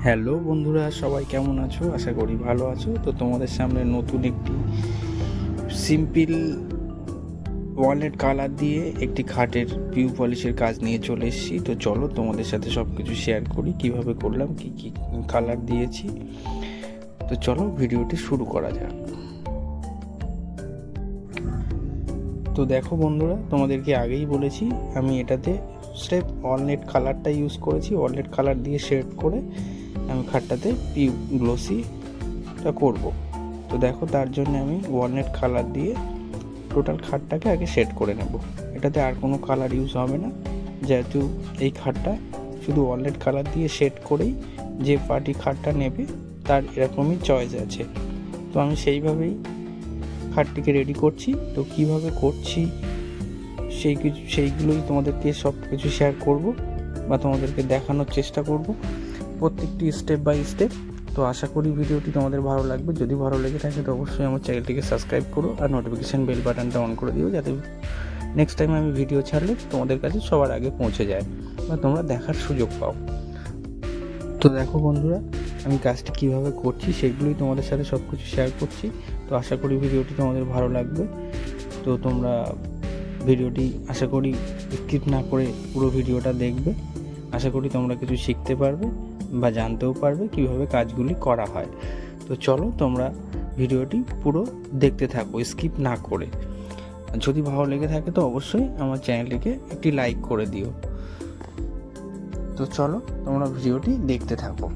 Hello বন্ধুরা, সবাই কেমন আছো? আশা করি ভালো আছো। তো তোমাদের সামনে নতুন একটি সিম্পল ওয়ালনাট কালার দিয়ে একটি খাটের পিউ পলিশের কাজ নিয়ে চলে এসেছি। তো চলো তোমাদের সাথে সব কিছু শেয়ার করি, কিভাবে করলাম, কি কি কালার দিয়েছি। তো চলো ভিডিওটি শুরু করা যাক। তো দেখো বন্ধুরা, তোমাদেরকে আগেই বলেছি আমি এটাতে স্রেফ ওয়ালনাট কালারটা ইউজ করেছি। ওয়ালনাট কালার দিয়ে শেড করে আমি খাটটাতে পিউ গ্লোসিটা করব। তো দেখো, তার জন্য আমি ওয়ালনাট কালার দিয়ে টোটাল খাটটাকে আগে সেট করে নেব। এটাতে আর কোনো কালার ইউজ হবে না, যেহেতু এই খাটটা শুধু ওয়ালনাট কালার দিয়ে সেট করেই যে পার্টি খাটটা নেবে তার এরকমই চয়েস আছে। তো আমি সেইভাবেই খাটটিকে রেডি করছি। তো কিভাবে করছি সেইগুলোই তোমাদেরকে সব কিছু শেয়ার করব বা তোমাদেরকে দেখানোর চেষ্টা করব, প্রত্যেকটি স্টেপ বাই স্টেপ। তো আশা করি ভিডিওটি তোমাদের ভালো লাগবে। যদি ভালো লেগে থাকে তো অবশ্যই আমার চ্যানেলটিকে সাবস্ক্রাইব করো আর নোটিফিকেশান বেল বাটনটা অন করে দিও, যাতে নেক্সট টাইম আমি ভিডিও ছাড়লে তোমাদের কাছে সবার আগে পৌঁছে যায় বা তোমরা দেখার সুযোগ পাও। তো দেখো বন্ধুরা, আমি কাজটি কীভাবে করছি সেগুলোই তোমাদের সাথে সব কিছু শেয়ার করছি। তো আশা করি ভিডিওটি তোমাদের ভালো লাগবে। তো তোমরা ভিডিওটি আশা করি স্কিপ না করে পুরো ভিডিওটা দেখবে। আশা করি তোমরা কিছু শিখতে পারবে বা জানতেও পারবে কীভাবে কাজগুলি করা হয়। তো চলো তোমরা ভিডিওটি পুরো দেখতে থাকো স্কিপ না করে। যদি ভালো লেগে থাকে তো অবশ্যই আমার চ্যানেলটিকে একটি লাইক করে দিও। তো চলো তোমরা ভিডিওটি দেখতে থাকো।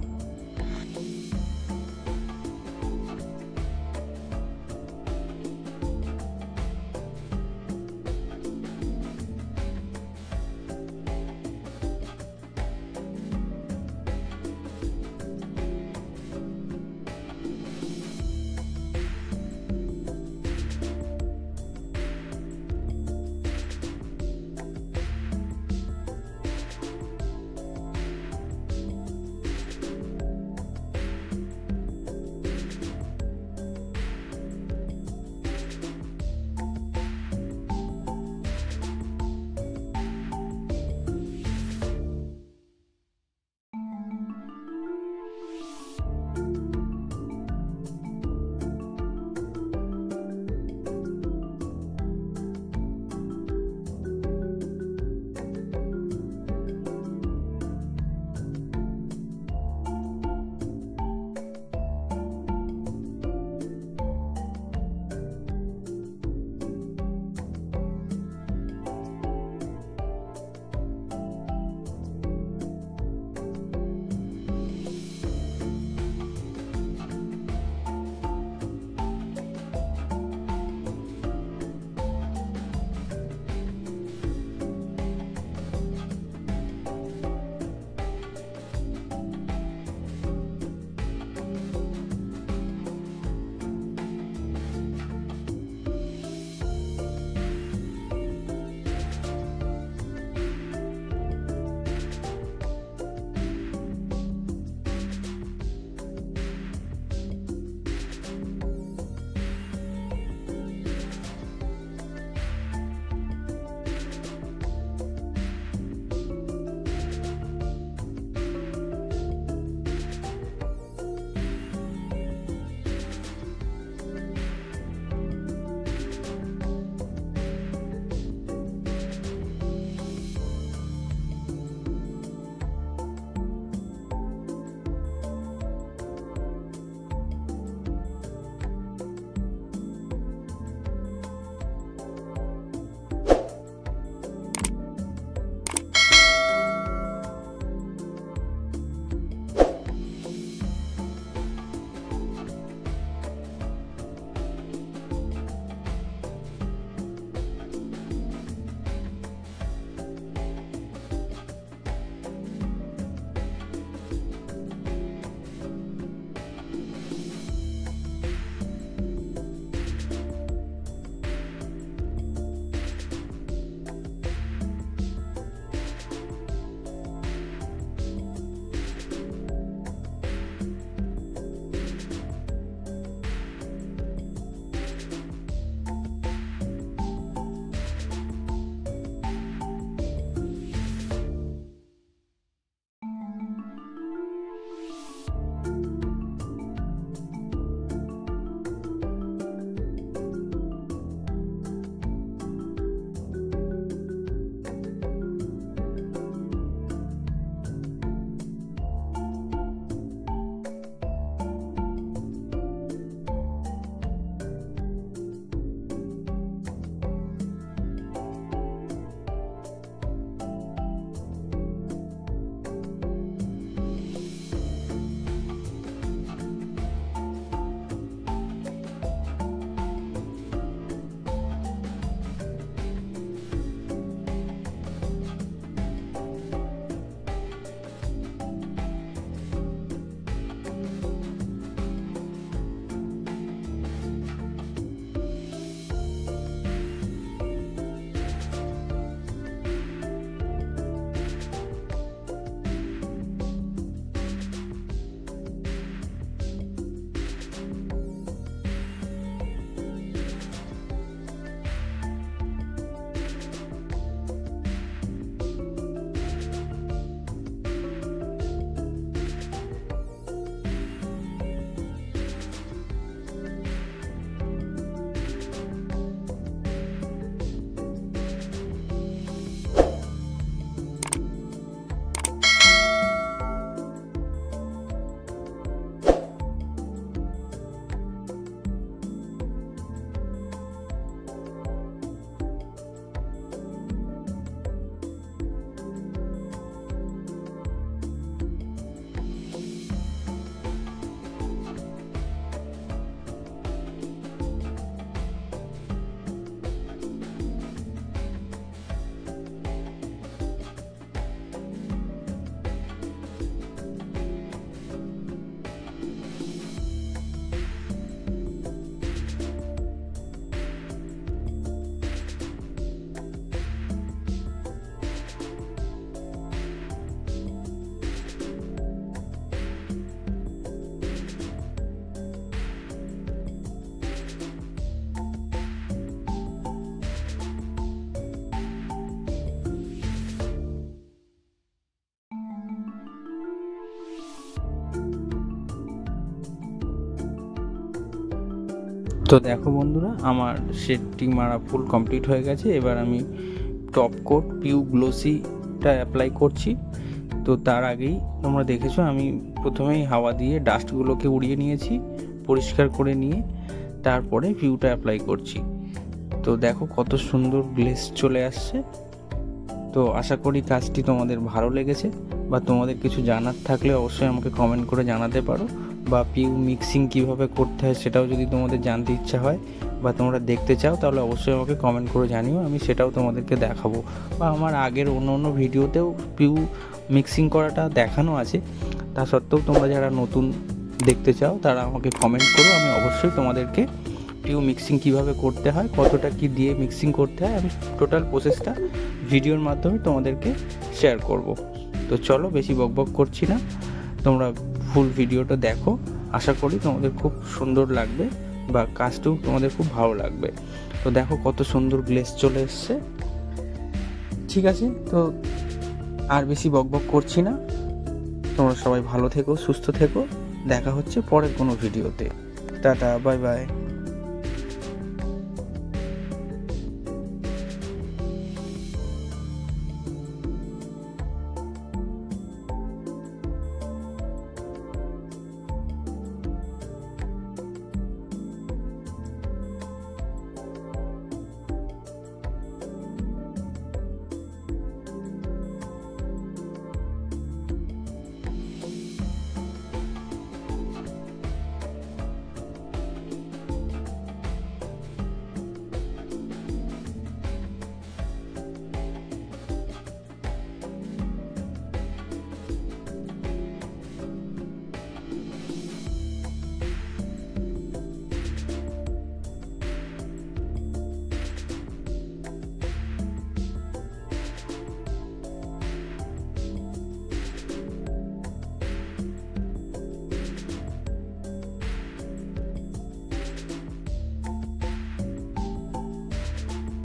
তো দেখো বন্ধুরা, আমার শেডটি মারা ফুল কমপ্লিট হয়ে গেছে। এবার আমি টপ কোট পিউ গ্লোসিটা অ্যাপ্লাই করছি। তো তার আগেই তোমরা দেখেছো আমি প্রথমেই হাওয়া দিয়ে ডাস্টগুলোকে উড়িয়ে নিয়েছি, পরিষ্কার করে নিয়ে তারপরে পিউটা অ্যাপ্লাই করছি। তো দেখো কত সুন্দর গ্লেজ চলে আসছে। তো আশা করি কাজটি তোমাদের ভালো লেগেছে, বা তোমাদের কিছু জানার থাকলে অবশ্যই আমাকে কমেন্ট করে জানাতে পারো, বা পিউ মিক্সিং কীভাবে করতে হয় সেটাও যদি তোমাদের জানতে ইচ্ছা হয় বা তোমরা দেখতে চাও, তাহলে অবশ্যই আমাকে কমেন্ট করে জানিও, আমি সেটাও তোমাদেরকে দেখাবো। বা আমার আগের অন্য ভিডিওতেও পিউ মিক্সিং করাটা দেখানো আছে। তা সত্ত্বেও তোমরা যারা নতুন দেখতে চাও তারা আমাকে কমেন্ট করো, আমি অবশ্যই তোমাদেরকে পিউ মিক্সিং কীভাবে করতে হয়, কতটা কি দিয়ে মিক্সিং করতে হয়, আমি টোটাল প্রসেসটা ভিডিওর মাধ্যমে তোমাদেরকে শেয়ার করব। তো চলো বেশি বকবক করছি না, তোমরা ফুল ভিডিওটা দেখো। আশা করি তোমাদের খুব সুন্দর লাগবে বা কাজটাও তোমাদের খুব ভালো লাগবে। তো দেখো কত সুন্দর গ্লেজ চলে এসছে। ঠিক আছে, তো আর বেশি বকবক করছি না, তোমরা সবাই ভালো থেকো, সুস্থ থেকো। দেখা হচ্ছে পরের কোনো ভিডিওতে। Tata, bye bye.